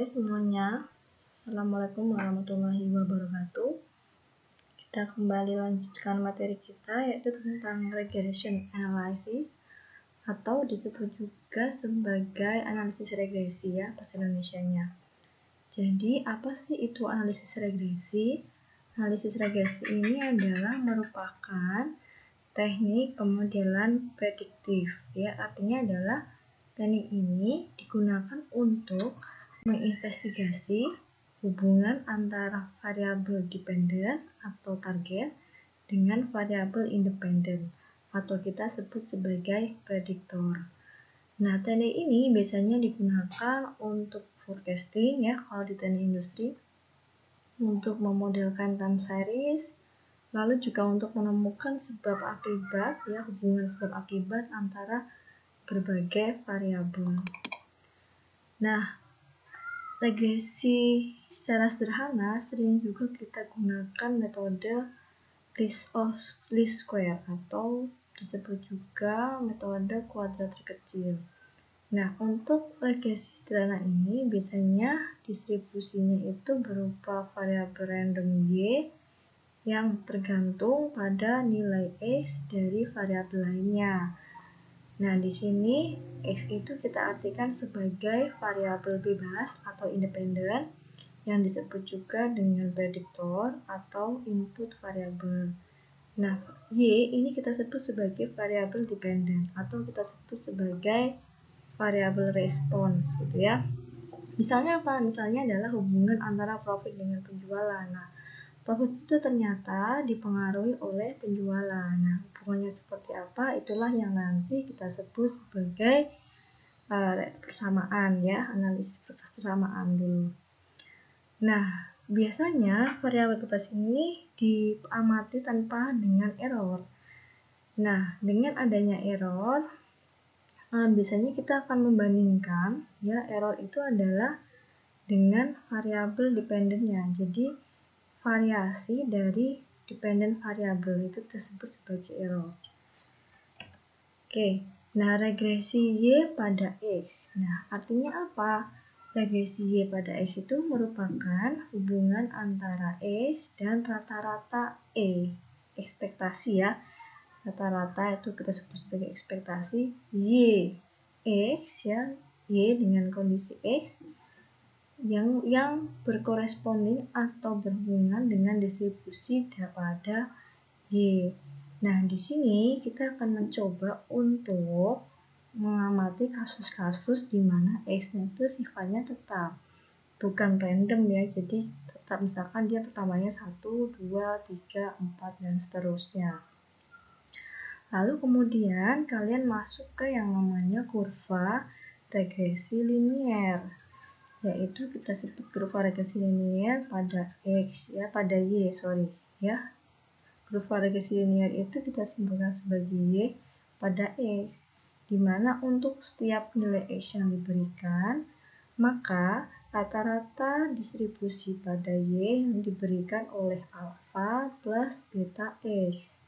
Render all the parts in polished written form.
Hai semuanya, Assalamualaikum warahmatullahi wabarakatuh. Kita kembali lanjutkan materi kita, yaitu tentang regression analysis atau disebut juga sebagai analisis regresi ya bahasa Indonesianya. Jadi apa sih itu analisis regresi? Analisis regresi ini adalah merupakan teknik pemodelan prediktif ya, artinya adalah teknik ini digunakan untuk menginvestigasi hubungan antara variabel dependen atau target dengan variabel independen atau kita sebut sebagai prediktor. Nah, teknik ini biasanya digunakan untuk forecasting ya kalau di teknik industri, untuk memodelkan time series, lalu juga untuk menemukan sebab akibat ya, hubungan sebab akibat antara berbagai variabel. Nah, regresi secara sederhana sering juga kita gunakan metode least square atau disebut juga metode kuadrat terkecil. Nah, untuk regresi sederhana ini biasanya distribusinya itu berupa variabel random Y yang tergantung pada nilai X dari variabel lainnya. Nah, di sini X itu kita artikan sebagai variabel bebas atau independen yang disebut juga dengan prediktor atau input variabel. Nah, Y ini kita sebut sebagai variabel dependen atau kita sebut sebagai variabel respons gitu ya. Misalnya apa? Misalnya adalah hubungan antara profit dengan penjualan. Nah, profit itu ternyata dipengaruhi oleh penjualan. Nah, hubungannya seperti apa? Itulah yang nanti kita sebut sebagai persamaan ya, analisis persamaan dulu. Nah, biasanya variabel bebas ini diamati tanpa dengan error. Nah, dengan adanya error, biasanya kita akan membandingkan ya, error itu adalah dengan variabel dependennya. Jadi variasi dari dependent variabel itu disebut sebagai error. Oke, nah regresi Y pada X. Nah, artinya apa? Regresi Y pada X itu merupakan hubungan antara X dan rata-rata E. Ekspektasi ya. Rata-rata itu kita sebut sebagai ekspektasi Y. X ya, Y dengan kondisi X yang berkoresponding atau berhubungan dengan distribusi pada Y. Nah, di sini kita akan mencoba untuk mengamati kasus-kasus di mana X-nya itu sifatnya tetap, bukan random ya. Jadi tetap misalkan dia pertamanya 1, 2, 3, 4 dan seterusnya. Lalu kemudian kalian masuk ke yang namanya kurva regresi linier, yaitu kita sebut kurva regresi linier pada X ya, pada Y ya. Kurva regresi linier itu kita simpulkan sebagai Y pada X, di mana untuk setiap nilai X yang diberikan, maka rata-rata distribusi pada Y yang diberikan oleh alfa plus beta X.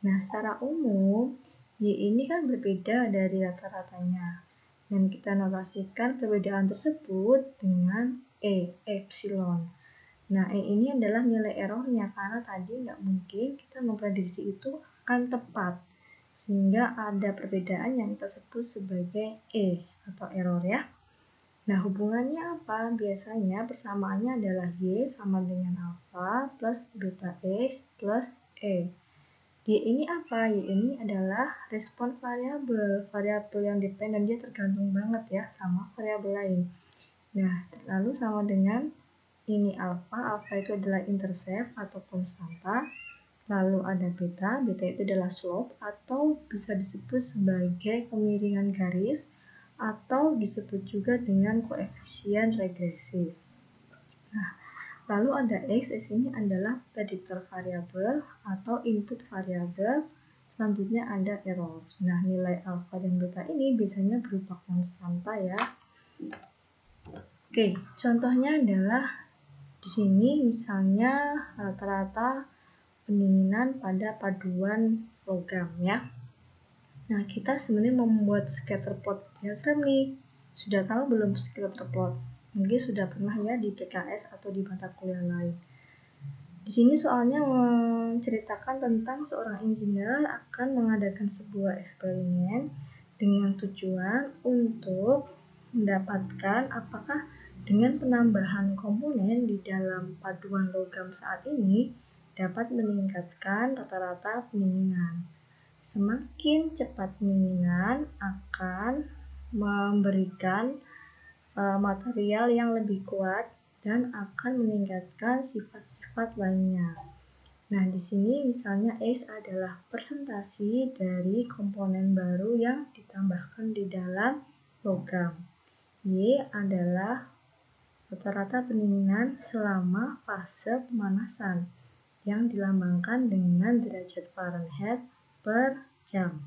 Nah, secara umum, Y ini kan berbeda dari rata-ratanya, dan kita notasikan perbedaan tersebut dengan epsilon. Nah, ini adalah nilai errornya, karena tadi nggak mungkin kita memprediksi itu akan tepat, sehingga ada perbedaan yang kita sebut sebagai atau error ya. Nah, hubungannya apa? Biasanya persamaannya adalah Y sama dengan alfa plus beta X plus E. Y ini apa? Y ini adalah respon variabel yang dependen, dia tergantung banget ya sama variabel lain. Nah, lalu sama dengan ini alfa itu adalah intercept atau konstanta. Lalu ada beta itu adalah slope atau bisa disebut sebagai kemiringan garis atau disebut juga dengan koefisien regresi. Nah, lalu ada X ini adalah prediktor variabel atau input variabel. Selanjutnya ada error. Nah, nilai alfa dan beta ini biasanya berupa konstanta ya. Oke, contohnya adalah di sini misalnya rata-rata pendinginan pada paduan logam ya. Nah, kita sebenarnya membuat scatter plot diagram nih. Sudah tahu belum scatter plot? Mungkin sudah pernah ya di PKS atau di mata kuliah lain. Di sini soalnya menceritakan tentang seorang engineer akan mengadakan sebuah eksperimen dengan tujuan untuk mendapatkan apakah dengan penambahan komponen di dalam paduan logam saat ini dapat meningkatkan rata-rata pendinginan. Semakin cepat pendinginan akan memberikan material yang lebih kuat dan akan meningkatkan sifat-sifat lainnya. Nah, di sini misalnya X adalah presentasi dari komponen baru yang ditambahkan di dalam logam. Y adalah rata-rata pendinginan selama fase pemanasan yang dilambangkan dengan derajat Fahrenheit per jam.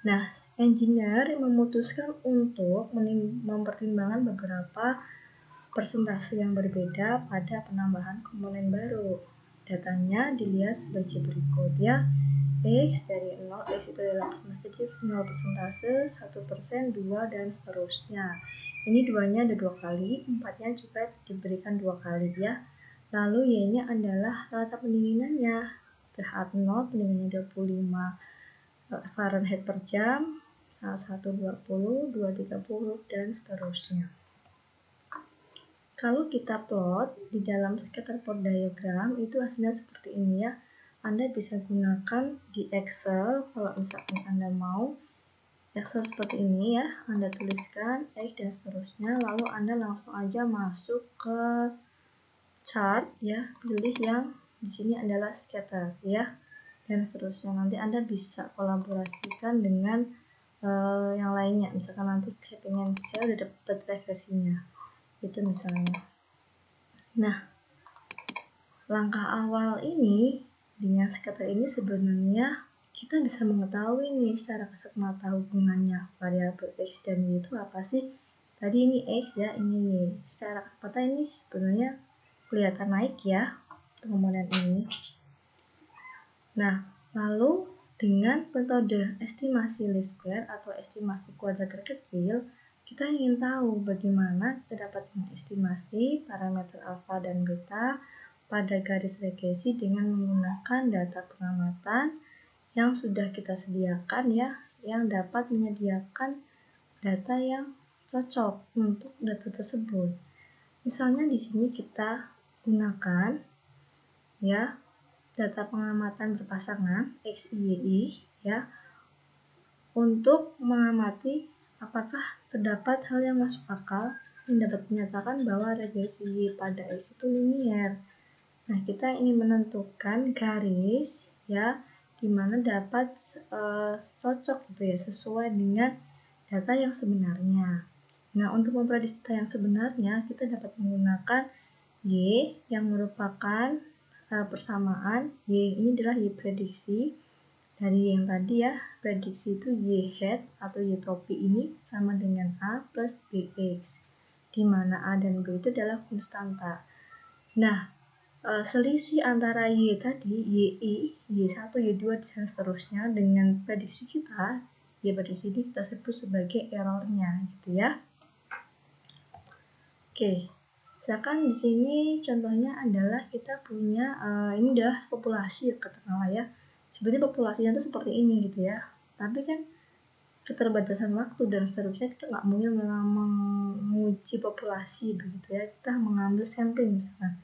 Nah, engineer memutuskan untuk mempertimbangkan beberapa persentase yang berbeda pada penambahan komponen baru. Datanya dilihat sebagai berikut ya. X dari 0, X itu adalah positif 0%, 1%, 2, dan seterusnya. Ini 2-nya ada 2 kali, 4-nya juga diberikan 2 kali ya. Lalu Y-nya adalah rata pendinginannya. Saat 0 pendinginannya 25 Fahrenheit per jam, saat 1 20, 2 30, dan seterusnya. Kalau kita plot di dalam scatter plot diagram itu hasilnya seperti ini ya. Anda bisa gunakan di Excel kalau misalkan Anda mau. Excel seperti ini ya, Anda tuliskan X dan seterusnya, lalu Anda langsung aja masuk ke chart ya, pilih yang di sini adalah scatter ya, dan seterusnya. Nanti Anda bisa kolaborasikan dengan yang lainnya, misalkan nanti saya udah dapat referensinya itu misalnya. Nah, langkah awal ini dengan scatter ini sebenarnya kita bisa mengetahui nih secara kasat mata hubungannya variabel X dan Y itu apa sih. Tadi ini X ya, ini Y. Secara kasat mata ini sebenarnya kelihatan naik ya komponen ini. Nah, lalu dengan metode estimasi least square atau estimasi kuadrat terkecil, kita ingin tahu bagaimana kita dapat mengestimasi parameter alfa dan beta pada garis regresi dengan menggunakan data pengamatan yang sudah kita sediakan ya, yang dapat menyediakan data yang cocok untuk data tersebut. Misalnya di sini kita gunakan ya data pengamatan berpasangan X, Y, Y ya untuk mengamati apakah terdapat hal yang masuk akal yang dapat menyatakan bahwa regresi Y pada X itu linier. Nah, kita ingin menentukan garis ya di mana dapat cocok gitu ya sesuai dengan data yang sebenarnya. Nah, untuk memprediksi data yang sebenarnya kita dapat menggunakan Y yang merupakan persamaan. Y ini adalah Y prediksi dari yang tadi ya, prediksi itu Y hat atau Y topi ini sama dengan A plus BX, di mana A dan B itu adalah konstanta. Nah, selisih antara Y tadi, YI, Y1, Y2, dan seterusnya dengan prediksi kita, Y prediksi ini kita sebut sebagai errornya gitu ya. Oke. Misalkan di sini contohnya adalah kita punya ini adalah populasi katakanlah ya. Sebenarnya populasinya itu seperti ini gitu ya. Tapi kan keterbatasan waktu dan seterusnya kita nggak mungkin menguji populasi begitu ya. Kita mengambil sampling misalkan.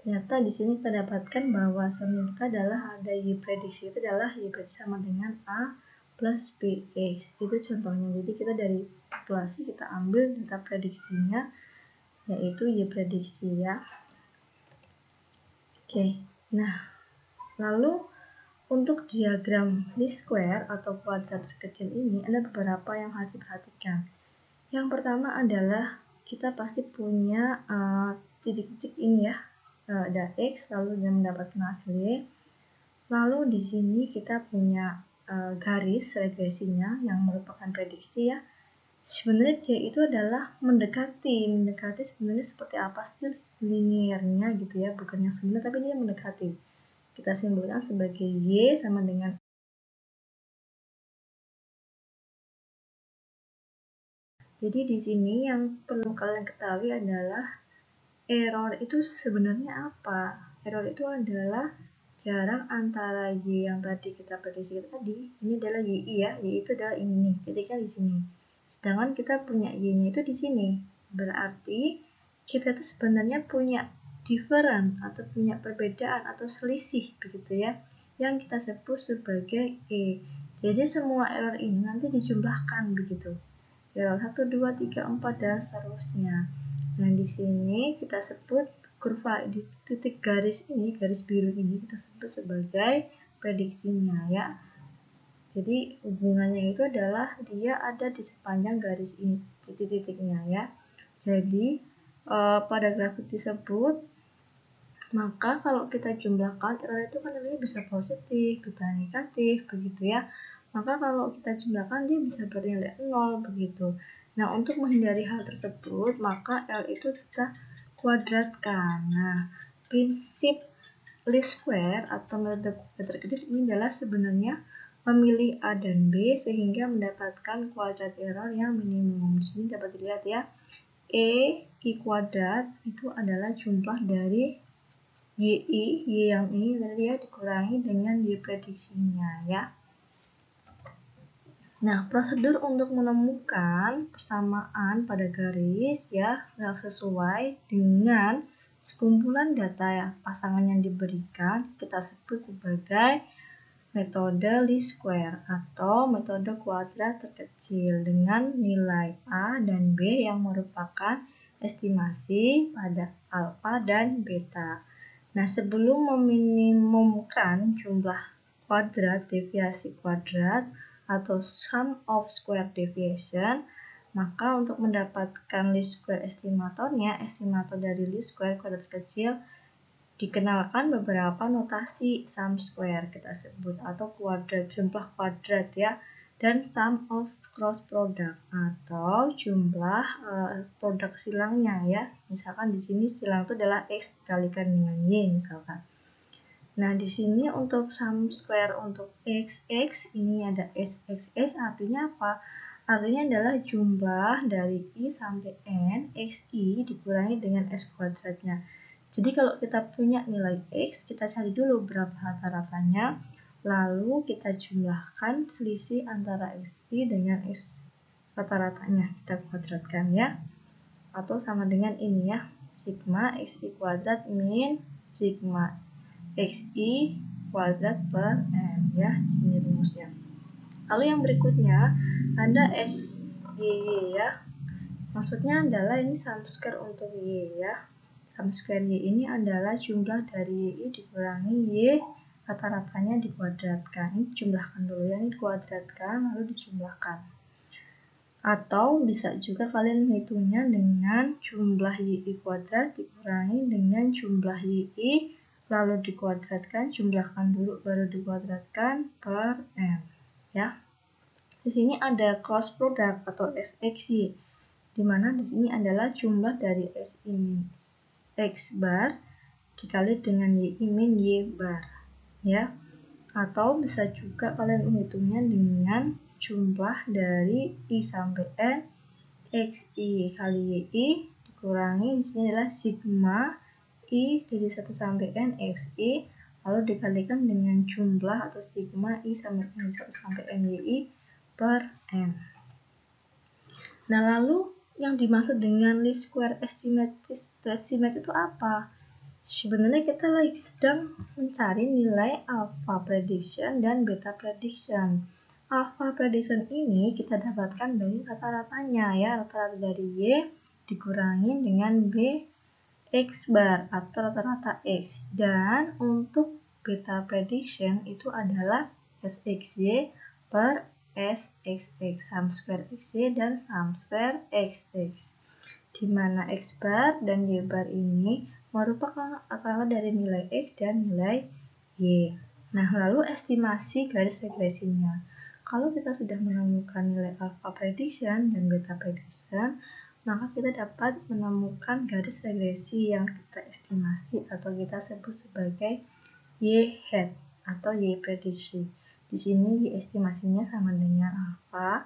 Ternyata di sini kita dapatkan bahwa sampling kita adalah ada Y prediksi itu adalah Y prediksi sama dengan A plus BX. Itu contohnya. Jadi kita dari populasi kita ambil data prediksinya yaitu Y prediksi ya. Oke, nah lalu untuk diagram least square atau kuadrat terkecil ini ada beberapa yang harus diperhatikan. Yang pertama adalah kita pasti punya titik-titik ini ya, ada X lalu dia mendapatkan hasil Y. Lalu di sini kita punya garis regresinya yang merupakan prediksi ya. Sebenarnya dia itu adalah mendekati sebenarnya seperti apa sih liniernya gitu ya, bukan yang sebenarnya tapi dia mendekati. Kita simpulkan sebagai Y sama dengan Jadi di sini yang perlu kalian ketahui adalah error itu sebenarnya apa? Error itu adalah jarak antara Y yang tadi kita prediksi tadi, ini adalah YI ya, Y itu adalah ini nih, titiknya di sini. Sedangkan kita punya Y-nya itu di sini. Berarti kita itu sebenarnya punya different atau punya perbedaan atau selisih begitu ya, yang kita sebut sebagai E. Jadi semua error ini nanti dijumlahkan begitu. Error 1, 2, 3, 4 dan seterusnya. Nah, di sini kita sebut kurva di titik garis ini, garis biru ini kita sebut sebagai prediksinya ya. Jadi hubungannya itu adalah dia ada di sepanjang garis ini, titik-titiknya ya. Jadi pada grafik tersebut, maka kalau kita jumlahkan error itu kan nilainya bisa positif, bisa negatif begitu ya. Maka kalau kita jumlahkan dia bisa bernilai 0 begitu. Nah, untuk menghindari hal tersebut, maka L itu kita kuadratkan. Nah, prinsip least square atau metode kuadrat terkecil ini adalah sebenarnya memilih A dan B sehingga mendapatkan kuadrat error yang minimum. Di sini dapat dilihat ya, I kuadrat itu adalah jumlah dari Y yang ini tadi ya dikurangi dengan Y prediksinya ya. Nah, prosedur untuk menemukan persamaan pada garis ya yang sesuai dengan sekumpulan data ya, pasangan yang diberikan kita sebut sebagai metode least square atau metode kuadrat terkecil dengan nilai A dan B yang merupakan estimasi pada alfa dan beta. Nah, sebelum meminimumkan jumlah kuadrat deviasi kuadrat atau sum of square deviation, maka untuk mendapatkan least square estimatornya, estimator dari least square kuadrat kecil, dikenalkan beberapa notasi sum square kita sebut atau kuadrat, jumlah kuadrat ya, dan sum of cross product atau jumlah produk silangnya ya. Misalkan di sini silang itu adalah X dikalikan dengan Y misalkan. Nah, di sini untuk sum square untuk X ini ada SXS, artinya apa? Artinya adalah jumlah dari I sampai N, XI dikurangi dengan S kuadratnya. Jadi kalau kita punya nilai X, kita cari dulu berapa rata-ratanya, lalu kita jumlahkan selisih antara XI dengan S rata-ratanya, kita kuadratkan ya. Atau sama dengan ini ya, sigma XI kuadrat min sigma XI kuadrat per M ya, sini rumusnya. Lalu yang berikutnya ada SYY ya. Maksudnya adalah ini sum square untuk Y ya. Sum square Y ini adalah jumlah dari Y dikurangi Y rata-ratanya dikuadratkan. Ini jumlahkan dulu ya, ini kuadratkan lalu dijumlahkan. Atau bisa juga kalian menghitungnya dengan jumlah YI kuadrat dikurangi dengan jumlah YI lalu dikuadratkan, jumlahkan dulu baru dikuadratkan per M ya. Di sini ada cross product atau SXY, di mana di sini adalah jumlah dari SI min X bar dikali dengan YI min Y bar ya. Atau bisa juga kalian menghitungnya dengan jumlah dari I sampai N XI kali YI dikurangi di sini adalah sigma I dari 1 sampai N XI lalu dikalikan dengan jumlah atau sigma I sampai N 1 sampai N YI per M. Nah, lalu yang dimaksud dengan least square estimate itu apa? Sebenarnya kita lagi sedang mencari nilai alpha prediction dan beta prediction. Alpha prediction ini kita dapatkan dari rata-ratanya ya, rata-rata dari Y dikurangi dengan B X bar atau rata-rata X, dan untuk beta prediction itu adalah SXY per SXX, sum square XY dan sum square XX, di mana X bar dan Y bar ini merupakan akar dari nilai X dan nilai Y. Nah, lalu estimasi garis regresinya. Kalau kita sudah menemukan nilai alpha prediction dan beta prediction, maka kita dapat menemukan garis regresi yang kita estimasi atau kita sebut sebagai Y hat atau Y prediksi. Di sini Y estimasinya sama dengan alpha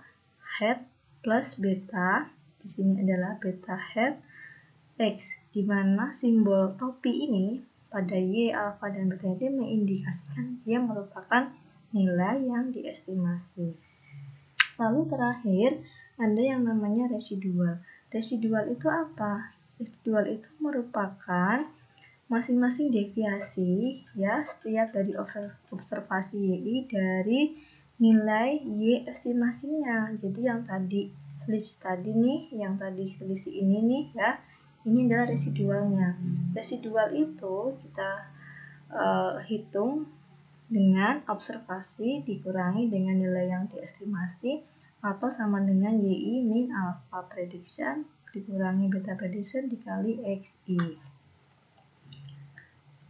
hat plus beta di sini adalah beta hat X, di mana simbol topi ini pada Y, alfa, dan beta itu mengindikasikan dia merupakan nilai yang diestimasi. Lalu terakhir ada yang namanya residual. Residual itu apa? Residual itu merupakan masing-masing deviasi ya setiap dari observasi YI dari nilai Y estimasinya. Jadi yang tadi selisih tadi nih, yang tadi selisih ini nih ya, ini adalah residualnya. Residual itu kita hitung dengan observasi dikurangi dengan nilai yang diestimasi atau sama dengan YI min alpha prediction dikurangi beta prediction dikali XI.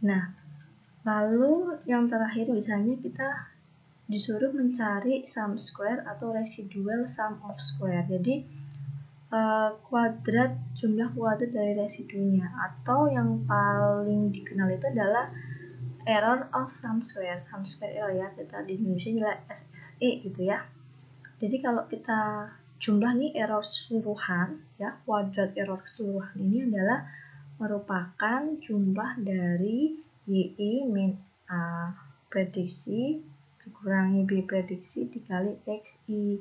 Nah, lalu yang terakhir misalnya kita disuruh mencari sum square atau residual sum of square. Jadi jumlah kuadrat dari residunya, atau yang paling dikenal itu adalah error of sum square. Sum square error ya, kita di Indonesia adalah SSE gitu ya. Jadi kalau kita jumlah nih error keseluruhan ya, kuadrat error keseluruhan ini adalah merupakan jumlah dari YI min A prediksi dikurangi B prediksi dikali XI.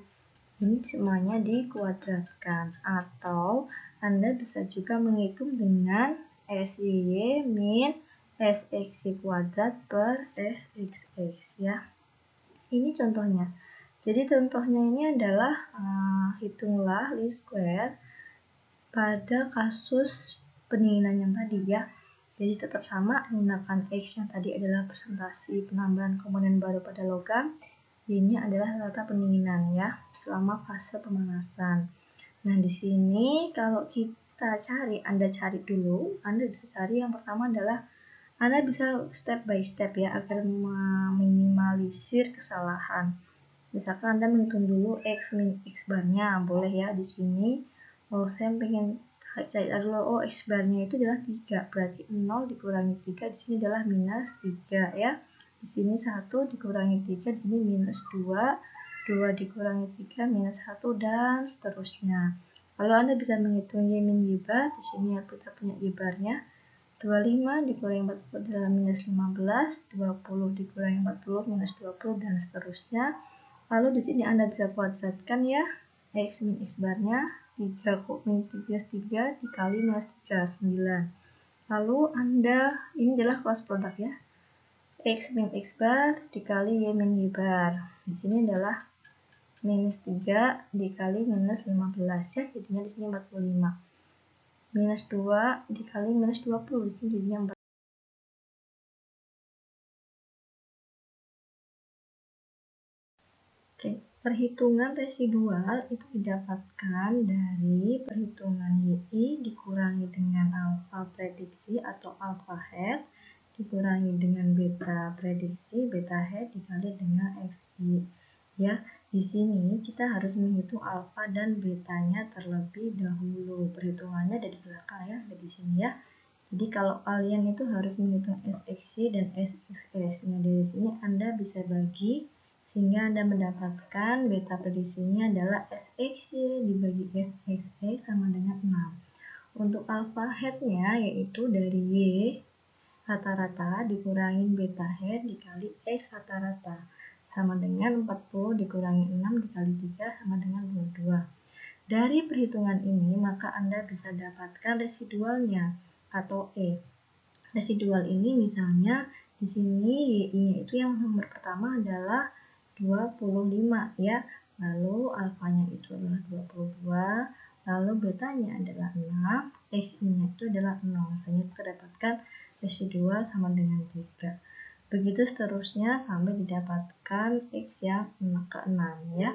Ini semuanya dikuadratkan, atau Anda bisa juga menghitung dengan SYY min SXY kuadrat per SXX ya. Ini contohnya. Jadi contohnya ini adalah hitunglah least square pada kasus pendinginan yang tadi ya. Jadi tetap sama, menggunakan X yang tadi adalah presentasi penambahan komponen baru pada logam. Ini adalah rata pendinginan ya, selama fase pemanasan. Nah, di sini kalau kita cari, Anda cari dulu, Anda bisa cari yang pertama adalah Anda bisa step by step ya, agar meminimalisir kesalahan. Misalkan Anda menghitung dulu X min X barnya, boleh ya di sini. Oh, saya pengen cari dulu, X barnya itu adalah 3, berarti 0 dikurangi 3, di sini adalah minus 3 ya. Di sini 1 dikurangi 3, di sini minus 2, 2 dikurangi 3, minus 1, dan seterusnya. Lalu Anda bisa menghitung Y min Y bar, di sini ya kita punya Y barnya. 25 dikurangi 40 adalah minus 15, 20 dikurangi 40 minus 20, dan seterusnya. Lalu di sini Anda bisa kuadratkan ya, X min X barnya, 3 min 3 dikali minus 3, 9. Lalu Anda, ini adalah cross product ya, X min X bar dikali Y min Y bar. Di sini adalah minus 3 dikali minus 15 ya, jadinya di sini 45. Minus 2 dikali minus 20, di sini jadinya 4. Oke, perhitungan residual itu didapatkan dari perhitungan YI dikurangi dengan alfa prediksi atau alfa hat dikurangi dengan beta prediksi, beta hat dikali dengan XI. Ya, di sini kita harus menghitung alfa dan betanya terlebih dahulu. Perhitungannya dari belakang ya, dari sini ya. Jadi kalau kalian itu harus menghitung SXY dan SXS-nya dari sini Anda bisa bagi sehingga Anda mendapatkan beta prediksinya adalah SXY dibagi SXX sama dengan 6. Untuk alpha hat-nya yaitu dari Y rata-rata dikurangi beta hat dikali X rata-rata sama dengan 40 dikurangi 6 dikali 3 sama dengan 22. Dari perhitungan ini maka Anda bisa dapatkan residualnya atau E. Residual ini misalnya di sini Y-nya itu yang nomor pertama adalah 25 ya. Lalu alfanya itu adalah 22, lalu betanya adalah 6, X-nya itu adalah 0. Sehingga kita dapatkan residual sama dengan 3. Begitu seterusnya sampai didapatkan X yang ke-6 ya.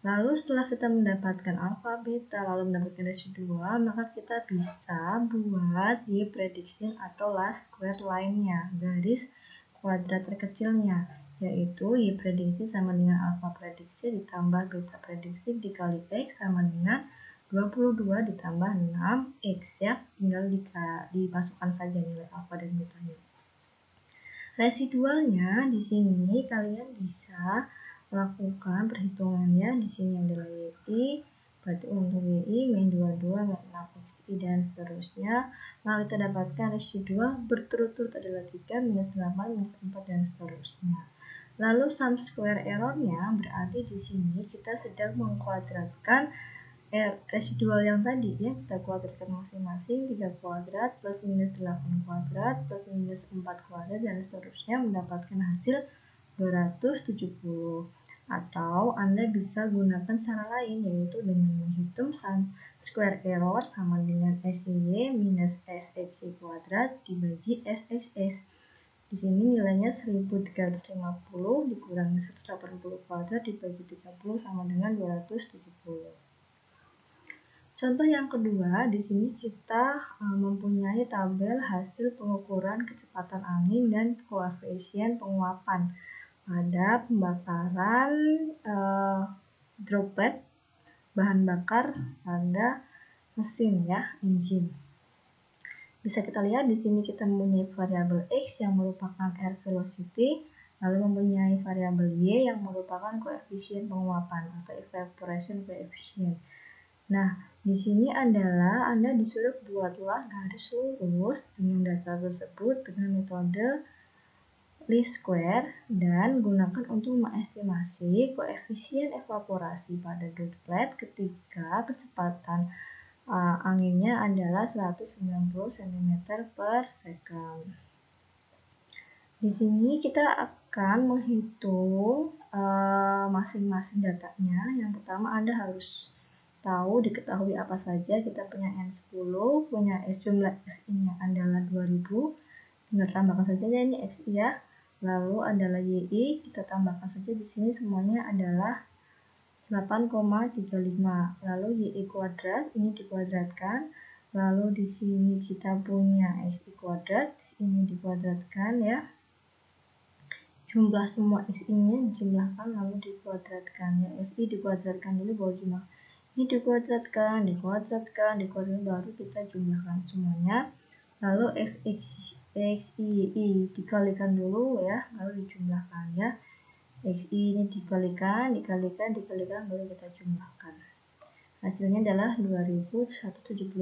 Lalu setelah kita mendapatkan alfa, beta, lalu mendapatkan residual, maka kita bisa buat Y prediction atau last square line-nya, garis kuadrat terkecilnya, yaitu Y prediksi sama dengan alfa prediksi ditambah beta prediksi dikali X sama dengan 22 ditambah 6X ya, tinggal dimasukkan saja nilai alfa dan betanya. Residualnya di sini kalian bisa melakukan perhitungannya. Di sini adalah YI, Berarti untuk YI, min 22, min 6XI, dan seterusnya. Lalu kita dapatkan residual berturut-turut adalah 3, minus 8, minus 4, dan seterusnya. Lalu sum square errornya berarti di sini kita sedang mengkuadratkan residual yang tadi ya. Kita kuadratkan masing-masing, 3 kuadrat plus minus 8 kuadrat plus minus 4 kuadrat dan seterusnya, mendapatkan hasil 270. Atau Anda bisa gunakan cara lain, yaitu dengan menghitung sum square error sama dengan SY minus SXY kuadrat dibagi SXS. Di sini nilainya 1350 dikurangi 180 kuadrat dibagi 30 sama dengan 270. Contoh yang kedua, di sini kita mempunyai tabel hasil pengukuran kecepatan angin dan koefisien penguapan pada pembakaran droplet bahan bakar pada mesin ya, engine. Bisa kita lihat di sini kita mempunyai variabel X yang merupakan air velocity, lalu mempunyai variabel Y yang merupakan koefisien penguapan atau evaporation coefficient. Nah, di sini adalah Anda disuruh buatlah garis lurus dengan data tersebut dengan metode least square dan gunakan untuk mengestimasi koefisien evaporasi pada droplet ketika kecepatan anginnya adalah 190 cm per second. Di sini kita akan menghitung masing-masing datanya. Yang pertama Anda harus diketahui apa saja. Kita punya N10, punya jumlah XI-nya adalah 2000. Tinggal tambahkan saja ya, ini XI ya. Lalu adalah YI, kita tambahkan saja di sini semuanya adalah 8,35. Lalu YI kuadrat ini dikuadratkan. Lalu di sini kita punya XI kuadrat, ini dikuadratkan ya. Jumlah semua XI-nya dijumlahkan lalu dikuadratkan ya. SI dikuadratkan dulu baru jumlah. Ini dikuadratkan, baru kita jumlahkan semuanya. Lalu XI dikalikan dulu ya, lalu dijumlahkan ya. XI ini dikalikan, baru kita jumlahkan. Hasilnya adalah 2175,4.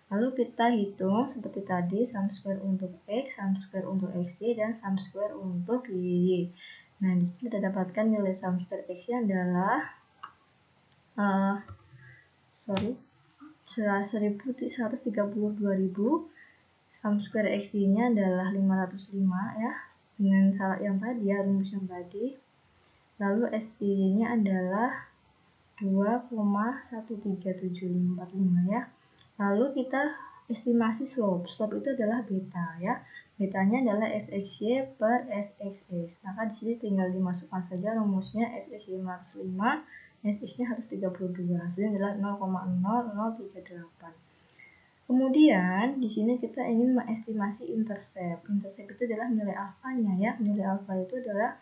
Lalu kita hitung seperti tadi, sum square untuk X, sum square untuk XY, dan sum square untuk YY. Nah, di sini kita dapatkan nilai sum square X-nya adalah 132.000. Sum square XY-nya adalah 505 ya, dengan syarat yang tadi ya, rumus yang tadi. Lalu SY-nya adalah 2,13745 ya. Lalu kita estimasi slope. Slope itu adalah beta ya. Betanya adalah SXY per SXS. Maka di sini tinggal dimasukkan saja rumusnya. SXY 505, SX-nya harus 32. Hasilnya adalah 0,0038. Kemudian di sini kita ingin mengestimasi intercept. Intercept itu adalah nilai alfanya ya. Nilai alfa itu adalah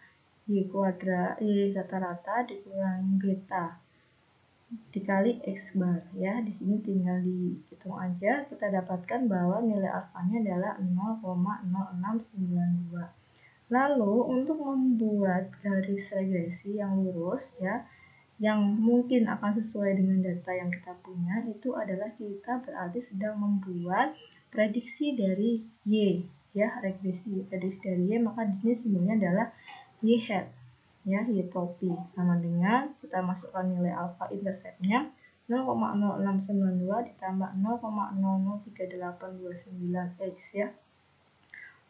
Y kuadrat, Y rata-rata dikurangi beta dikali X bar ya. Di sini tinggal dihitung aja, kita dapatkan bahwa nilai alfanya adalah 0,0692. Lalu untuk membuat garis regresi yang lurus ya, yang mungkin akan sesuai dengan data yang kita punya, itu adalah kita berarti sedang membuat prediksi dari Y ya, prediksi dari Y, maka di sini sumbernya adalah Y hat ya, Y topi, sama dengan kita masukkan nilai alfa interceptnya 0,0692 ditambah 0,003829 X ya.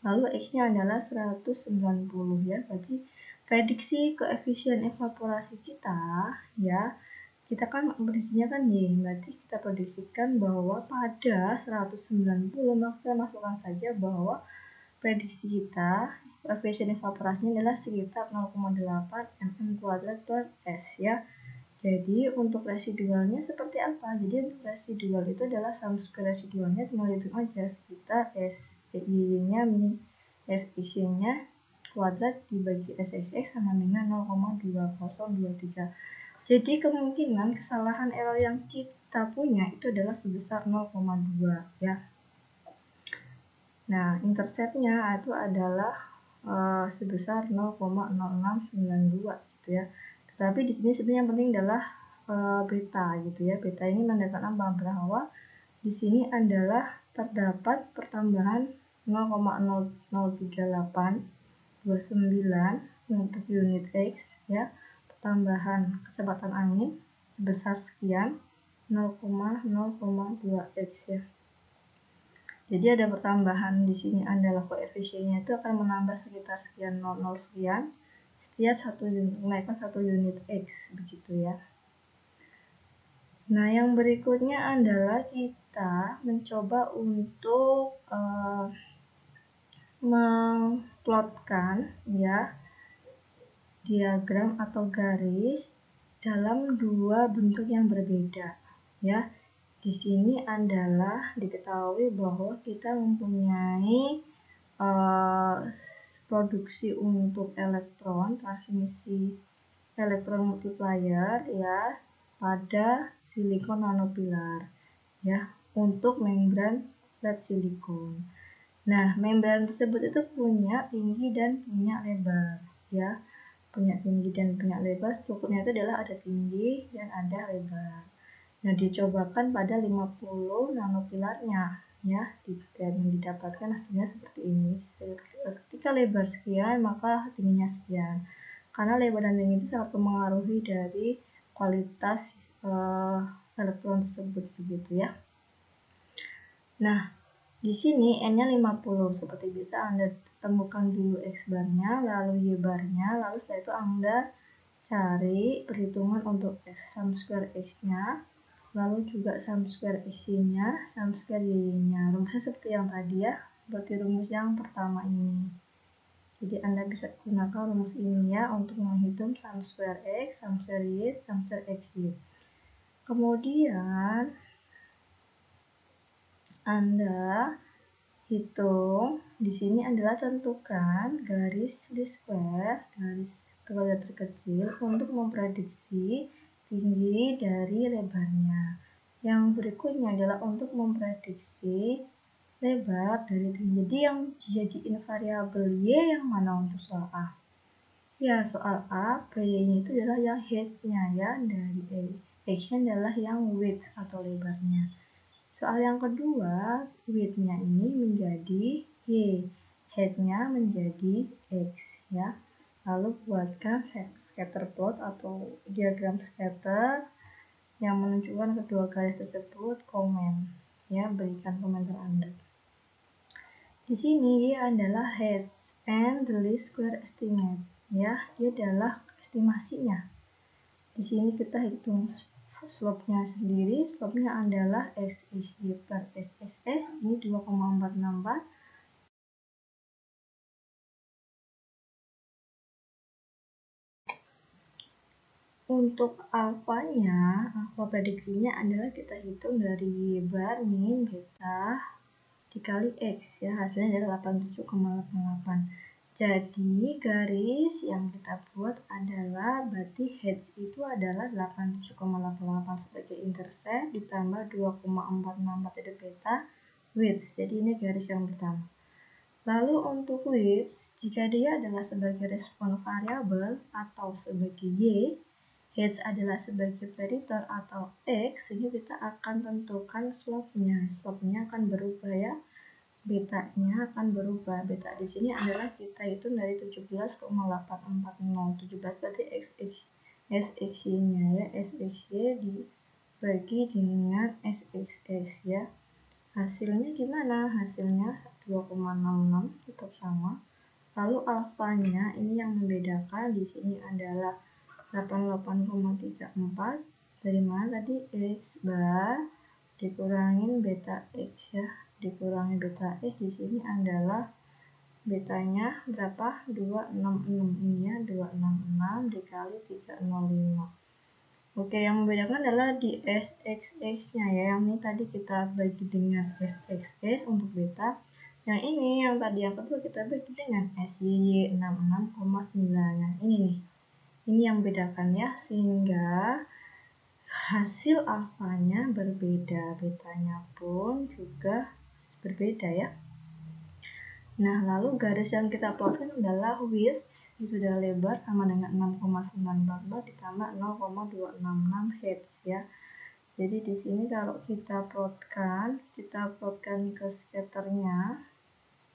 Lalu X-nya adalah 190 ya, berarti prediksi koefisien evaporasi kita ya, kita kan prediksinya kan Y, berarti kita prediksikan bahwa pada 190, maka kita masukkan saja bahwa prediksi kita koefisien evaporasinya adalah sekitar 0,8 mm kuadrat per S ya. Jadi untuk residualnya seperti apa? Jadi untuk residual itu adalah sum square residualnya tinggal hitung aja, sekitar SY-nya min SX-nya kuadrat dibagi SXX sama dengan 0,2023. Jadi kemungkinan kesalahan error yang kita punya itu adalah sebesar 0,2 ya. Nah, interceptnya itu adalah sebesar 0,0692 gitu ya. Tetapi di sini sebenarnya yang penting adalah beta gitu ya. Beta ini menandakan apa? Bahwa di sini adalah terdapat pertambahan 0,003829 untuk unit X ya, pertambahan kecepatan angin sebesar sekian 0,0,2 X ya. Jadi ada pertambahan di sini adalah koefisiennya itu akan menambah sekitar sekian 00 sekian setiap kenaikan 1 unit X begitu ya. Nah, yang berikutnya adalah kita mencoba untuk memplotkan ya diagram atau garis dalam dua bentuk yang berbeda ya. Di sini adalah diketahui bahwa kita mempunyai produksi untuk elektron, transmisi elektron multiplier ya pada silikon nanopilar ya untuk membran flat silikon. Nah, membran tersebut itu punya tinggi dan punya lebar ya. Punya tinggi dan punya lebar, strukturnya itu adalah ada tinggi dan ada lebar. Nah, dicobakan pada 50 nanopilarnya ya, dan didapatkan hasilnya seperti ini. Ketika lebar sekian, maka tingginya sekian. Karena lebar dan tinggi itu sangat mempengaruhi dari kualitas elektron tersebut begitu ya. Nah, di sini N-nya 50, seperti biasa Anda temukan dulu X-barnya, lalu Y-barnya, lalu setelah itu Anda cari perhitungan untuk sum square X-nya, lalu juga sum square X-nya, sum square Y-nya. Rumusnya seperti yang tadi ya, seperti rumus yang pertama ini. Jadi Anda bisa gunakan rumus ini ya untuk menghitung sum square X, sum square Y, sum square XY. Kemudian Anda hitung di sini adalah tentukan garis least square, garis kuadrat terkecil untuk memprediksi tinggi dari lebarnya. Yang berikutnya adalah untuk memprediksi lebar dari tinggi. Jadi yang dijadiin variabel Y yang mana untuk soal A? Ya, soal A, Y-nya itu adalah yang height-nya ya, dari X-nya adalah yang width atau lebarnya. Soal yang kedua, width-nya ini menjadi Y, height-nya menjadi X ya. Lalu buatkan scatter plot atau diagram scatter yang menunjukkan kedua garis tersebut, komen ya, berikan komentar Anda. Di sini Y adalah height and the least square estimate ya, dia adalah estimasinya. Di sini kita hitung slope-nya sendiri, slope-nya adalah SXY per SXS, ini 2,464. Untuk alfanya, alfa prediksinya adalah kita hitung dari Y bar min beta dikali X ya, hasilnya adalah 87,88. Jadi garis yang kita buat adalah berarti heads itu adalah 87,88 sebagai intercept ditambah 2,464 itu beta width. Jadi ini garis yang pertama. Lalu untuk width, jika dia adalah sebagai respon variabel atau sebagai Y, heads adalah sebagai prediktor atau X, sehingga kita akan tentukan slope-nya. Slope-nya akan berubah ya. Betanya akan berubah. Beta di sini adalah kita hitung dari 17,840. 17 berarti SXY-nya ya. SXY dibagi dengan SXS ya. Hasilnya gimana? Hasilnya 2,66 tetap sama. Lalu alfanya ini yang membedakan di sini adalah 88,34. Dari mana tadi? X bar dikurangin beta X ya. Dikurangi beta X di sini adalah betanya berapa? 266, ini ya, 266 dikali 305. Oke, yang membedakan adalah di SXX-nya ya. Yang ini tadi kita bagi dengan SXS untuk beta. Yang ini yang tadi yang kedua kita bagi dengan SYY 66,9. Yang ini nih. Ini yang membedakan ya, sehingga hasil alfanya berbeda, betanya pun juga berbeda ya. Nah, lalu garis yang kita plotkan adalah width itu adalah lebar sama dengan 6,944 ditambah 0,266 Hz ya. Jadi di sini kalau kita plotkan ke skaternya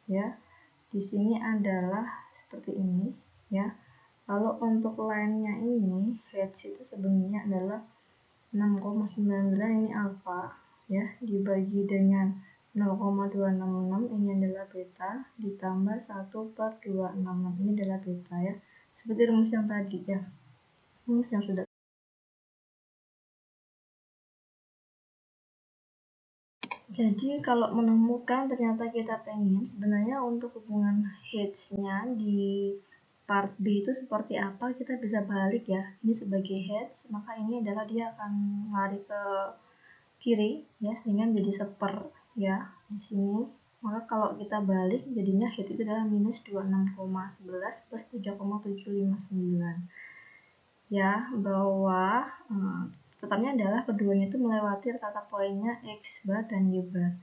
ya. Di sini adalah seperti ini ya. Kalau untuk line-nya ini Hz itu sebenarnya adalah 6,99 ini alfa ya, dibagi dengan 0,266 ini adalah beta, ditambah 1/266 ini adalah beta ya, seperti rumus yang tadi ya, rumus yang sudah. Jadi kalau menemukan ternyata kita pengen sebenarnya untuk hubungan Hz-nya di part B itu seperti apa, kita bisa balik ya, ini sebagai Hz, maka ini adalah dia akan lari ke kiri ya, sehingga menjadi seper ya di sini. Maka kalau kita balik jadinya Hz itu adalah minus 26,11 plus 3,759 ya, bahwa tetapnya adalah keduanya itu melewati rata poinnya X bar dan Y bar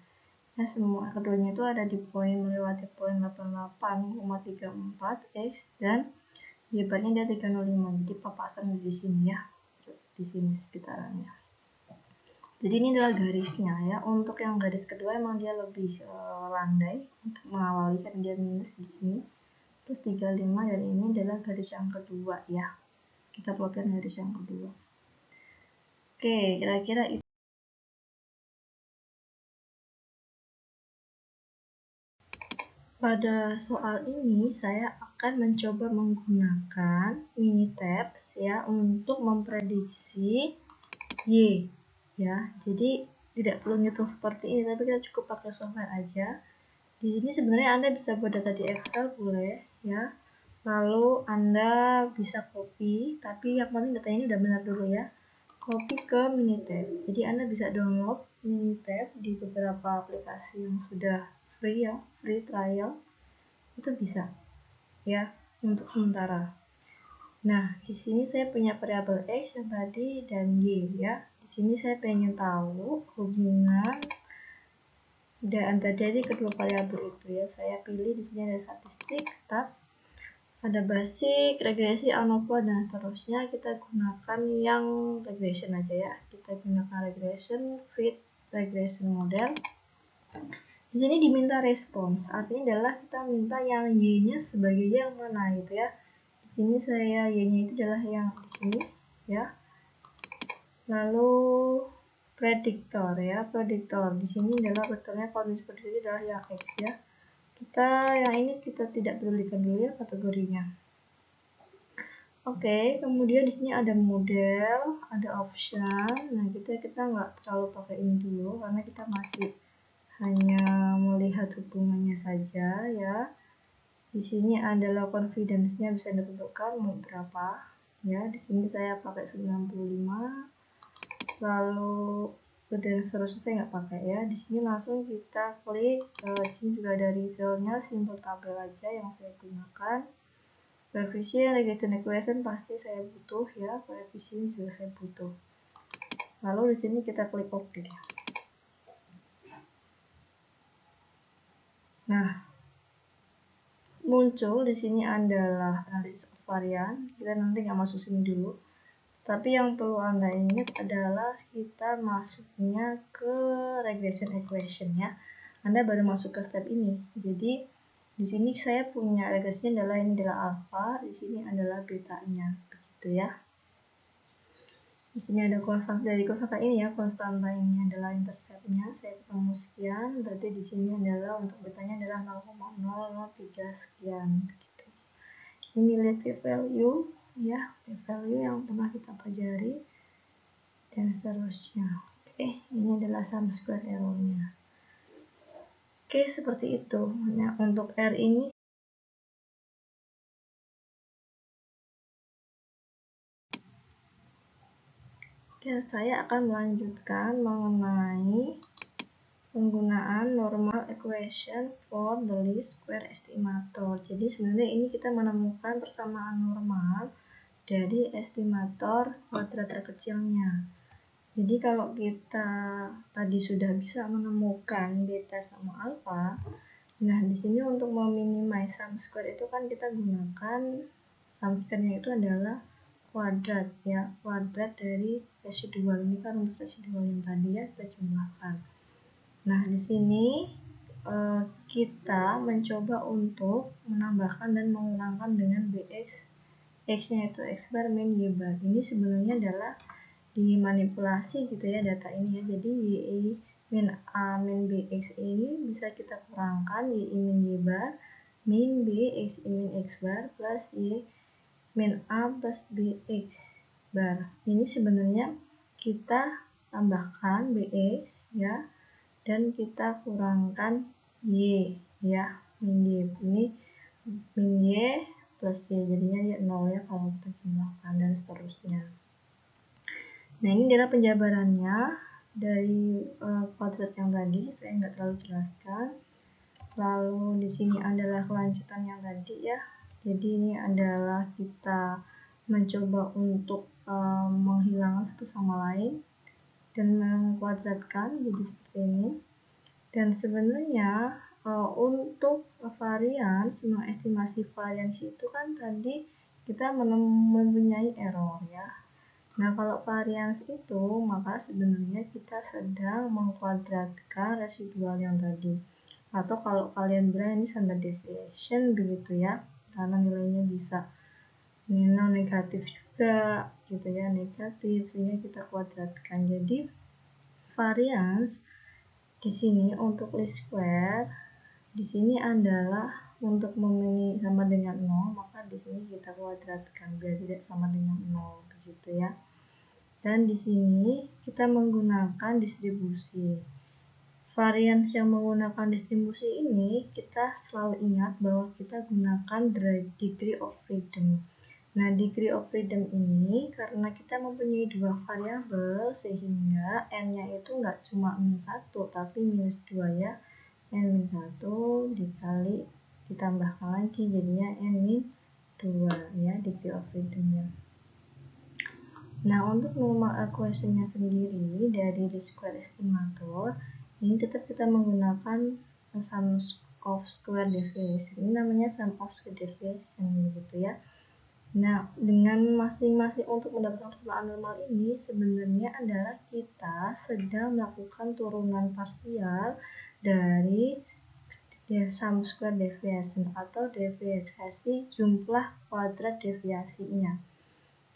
ya, semua keduanya itu ada di poin melewati poin 88,34 X dan Y barnya dia 305, jadi papasan di sini ya, di sini sekitarannya. Jadi ini adalah garisnya ya. Untuk yang garis kedua emang dia lebih landai untuk mengawali karena dia minus di sini plus 35, dan ini adalah garis yang kedua ya. Kita plotkan garis yang kedua. Oke, kira-kira itu. Pada soal ini saya akan mencoba menggunakan Minitabs ya untuk memprediksi Y ya. Jadi tidak perlu ngitung seperti ini, tapi kita cukup pakai software aja. Di sini sebenarnya Anda bisa buat data di Excel boleh ya. Lalu Anda bisa copy, tapi yang penting datanya ini udah benar dulu ya. Copy ke Minitab. Jadi Anda bisa download Minitab di beberapa aplikasi yang sudah free ya, free trial. Itu bisa ya untuk sementara. Nah, di sini saya punya variabel X yang tadi dan Y ya. Di sini saya pengen tahu hubungan dan dari kedua variabel itu ya. Saya pilih di sini ada statistik, stat, ada basic, regresi, ANOVA dan seterusnya. Kita gunakan yang regression aja ya. Kita gunakan regression, fit regression model. Di sini diminta respons, artinya adalah kita minta yang Y-nya sebagai yang mana gitu ya. Di sini saya Y-nya itu adalah yang di sini ya. Lalu prediktor ya, prediktor di sini adalah vektornya, kondisi prediksi adalah yang X ya. Kita yang ini kita tidak pedulikan dulu ya kategorinya. Oke, kemudian di sini ada model, ada option. Nah, kita nggak terlalu pakai ini dulu karena kita masih hanya melihat hubungannya saja ya. Di sini adalah confidence-nya bisa ditentukan mau berapa ya. Di sini saya pakai 95. Lalu dan seterusnya saya nggak pakai ya. Di sini langsung kita klik. Di sini juga ada resultnya, simple tabel aja yang saya gunakan. Coefficient, regression equation pasti saya butuh ya. Coefficient juga saya butuh. Lalu di sini kita klik OK. Nah, muncul di sini adalah analisis varian. Kita nanti nggak masuk sini dulu. Tapi yang perlu Anda ingat adalah kita masuknya ke regression equation ya. Anda baru masuk ke step ini. Jadi di sini saya punya regresinya adalah ini adalah alfa, di sini adalah betanya, begitu ya. Di sini ada konstanta dari konstanta ini ya, konstanta ini adalah interceptnya, saya ketemu sekian, berarti di sini adalah untuk betanya adalah 0,003 sekian. Begitu. Ini lihat p-value ya, p-value yang pernah kita pelajari dan seterusnya. Oke, ini adalah sum square error-nya. Oke, seperti itu. Nah, untuk R ini saya akan melanjutkan mengenai penggunaan normal equation for the least square estimator. Jadi sebenarnya ini kita menemukan persamaan normal dari estimator kuadrat terkecilnya. Jadi kalau kita tadi sudah bisa menemukan beta sama alfa, nah di sini untuk meminimais sum square itu kan kita gunakan sampingannya itu adalah kuadrat ya, kuadrat dari residual. Ini kan rumus residual yang tadi ya, kita jumlahkan. Nah, di sini kita mencoba untuk menambahkan dan mengurangkan dengan bx, x-nya itu x bar min y bar. Ini sebenarnya adalah dimanipulasi gitu ya data ini ya. Jadi y min a min bx ini bisa kita kurangkan y min y bar min b x min x bar plus y min a plus bx bar. Ini sebenarnya kita tambahkan bx ya, dan kita kurangkan y ya, min y. Ini min y plus y, jadinya ya 0 ya kalau kita jumlahkan, dan seterusnya. Nah, ini adalah penjabarannya dari kuadrat yang tadi, saya nggak terlalu jelaskan. Lalu di sini adalah kelanjutan yang tadi ya. Jadi ini adalah kita mencoba untuk menghilangkan satu sama lain dan mengkuadratkan jadi seperti ini. Dan sebenarnya untuk varians, mengestimasi varians itu kan tadi kita mempunyai error ya. Nah, kalau varians itu maka sebenarnya kita sedang mengkuadratkan residual yang tadi. Atau kalau kalian bilang ini standard deviation begitu ya, karena nilainya bisa non negatif juga gitu ya, negatif, sehingga kita kuadratkan. Jadi varians di sini untuk least square di sini adalah untuk memilih sama dengan 0, maka di sini kita kuadratkan biar tidak sama dengan 0 begitu ya. Dan di sini kita menggunakan distribusi. Varians yang menggunakan distribusi ini, kita selalu ingat bahwa kita gunakan degree of freedom. Nah, degree of freedom ini karena kita mempunyai dua variabel, sehingga n-nya itu nggak cuma min 1, tapi minus 2 ya. N min 1 dikali ditambahkan lagi, jadinya n min 2 ya, degree of freedomnya. Nah, untuk normal equation-nya sendiri dari least square estimator, ini tetap kita menggunakan sum of square deviation. Ini namanya sum of square deviation begitu ya. Nah, dengan masing-masing untuk mendapatkan persamaan normal ini sebenarnya adalah kita sedang melakukan turunan parsial dari sum square deviation atau deviasi jumlah kuadrat deviasinya.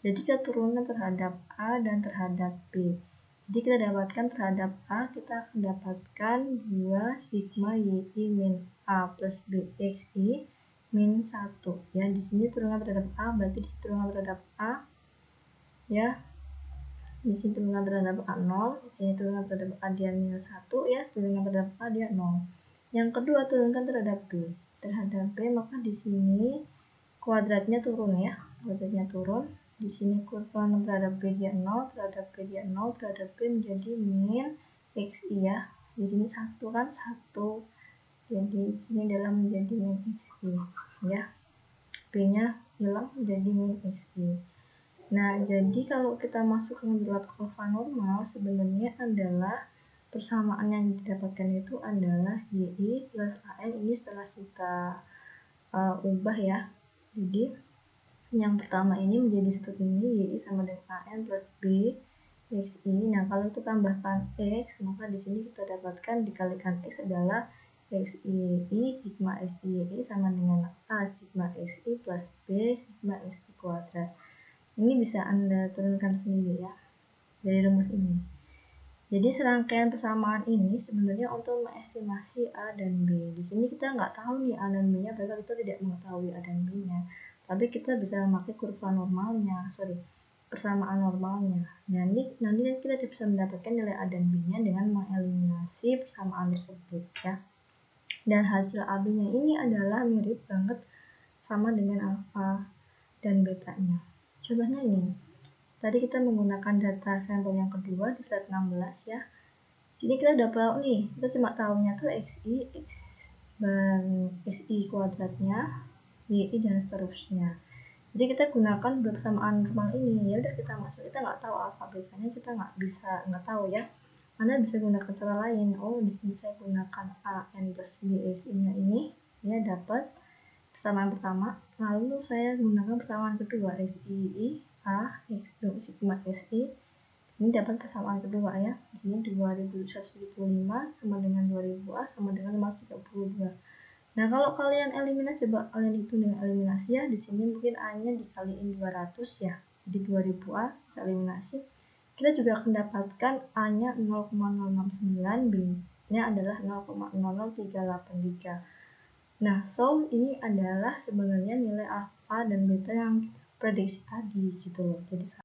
Jadi kita turunan terhadap A dan terhadap B. Jadi kita dapatkan terhadap A, kita akan dapatkan 2 sigma YI min A plus BXI min 1. Ya, di sini turunan terhadap A, berarti di sini turunan terhadap A. Ya, di sini turunan terhadap A0, di sini turunan terhadap A dia minus 1 ya, turunan terhadap A dia 0. Yang kedua turunkan terhadap B. Terhadap B, maka di sini kuadratnya turun ya, kuadratnya turun. Di sini turunan terhadap B dia 0, terhadap B dia 0, terhadap B menjadi min XI ya. Di sini 1 kan 1. Jadi di sini adalah menjadi min XI ya. B-nya hilang menjadi min XI. Nah, jadi kalau kita masuk ke dalam kurva normal sebenarnya adalah persamaan yang didapatkan itu adalah YI plus AN. Ini setelah kita ubah ya. Jadi yang pertama ini menjadi seperti ini, YI sama dengan AN plus B XI. Nah, kalau kita tambahkan X, maka di sini kita dapatkan dikalikan X adalah XI sigma XI YI sama dengan A sigma XI plus B sigma XI kuadrat. Ini bisa Anda turunkan sendiri ya dari rumus ini. Jadi serangkaian persamaan ini sebenarnya untuk mengestimasi A dan B. Di sini kita nggak tahu nih A dan B-nya, berarti kita tidak mengetahui A dan B-nya. Tapi kita bisa memakai kurva normalnya, persamaan normalnya. Nah, nanti kita bisa mendapatkan nilai A dan B-nya dengan mengeliminasi persamaan tersebut ya. Dan hasil AB-nya ini adalah mirip banget sama dengan alfa dan betanya. Contohnya ini. Tadi kita menggunakan data sampel yang kedua di slide 16 ya. Sini kita udah tahu nih, kita cuma tahunya tuh XI, X dan XI kuadratnya, YI dan seterusnya. Jadi kita gunakan persamaan normal ini, ya udah kita masuk, kita nggak tahu alfa betanya, kita nggak tahu ya. Anda bisa gunakan cara lain. Oh, di sini saya gunakan AN plus BXI-nya ini, ya dapat persamaan pertama, lalu saya gunakan persamaan kedua, SI A X sigma SI. Ini dapat persamaan kedua ya. Di sini 2175 sama dengan 2000A sama dengan 532. Nah, kalau kalian eliminasi, kalian hitung dengan eliminasi ya, di sini mungkin A-nya dikaliin 200 ya. Jadi 2000A kita eliminasi. Kita juga akan dapatkan A-nya 0,069, B-nya adalah 0,00383. Nah, so ini adalah sebenarnya nilai alfa dan beta yang prediksi tadi gitu loh. Jadi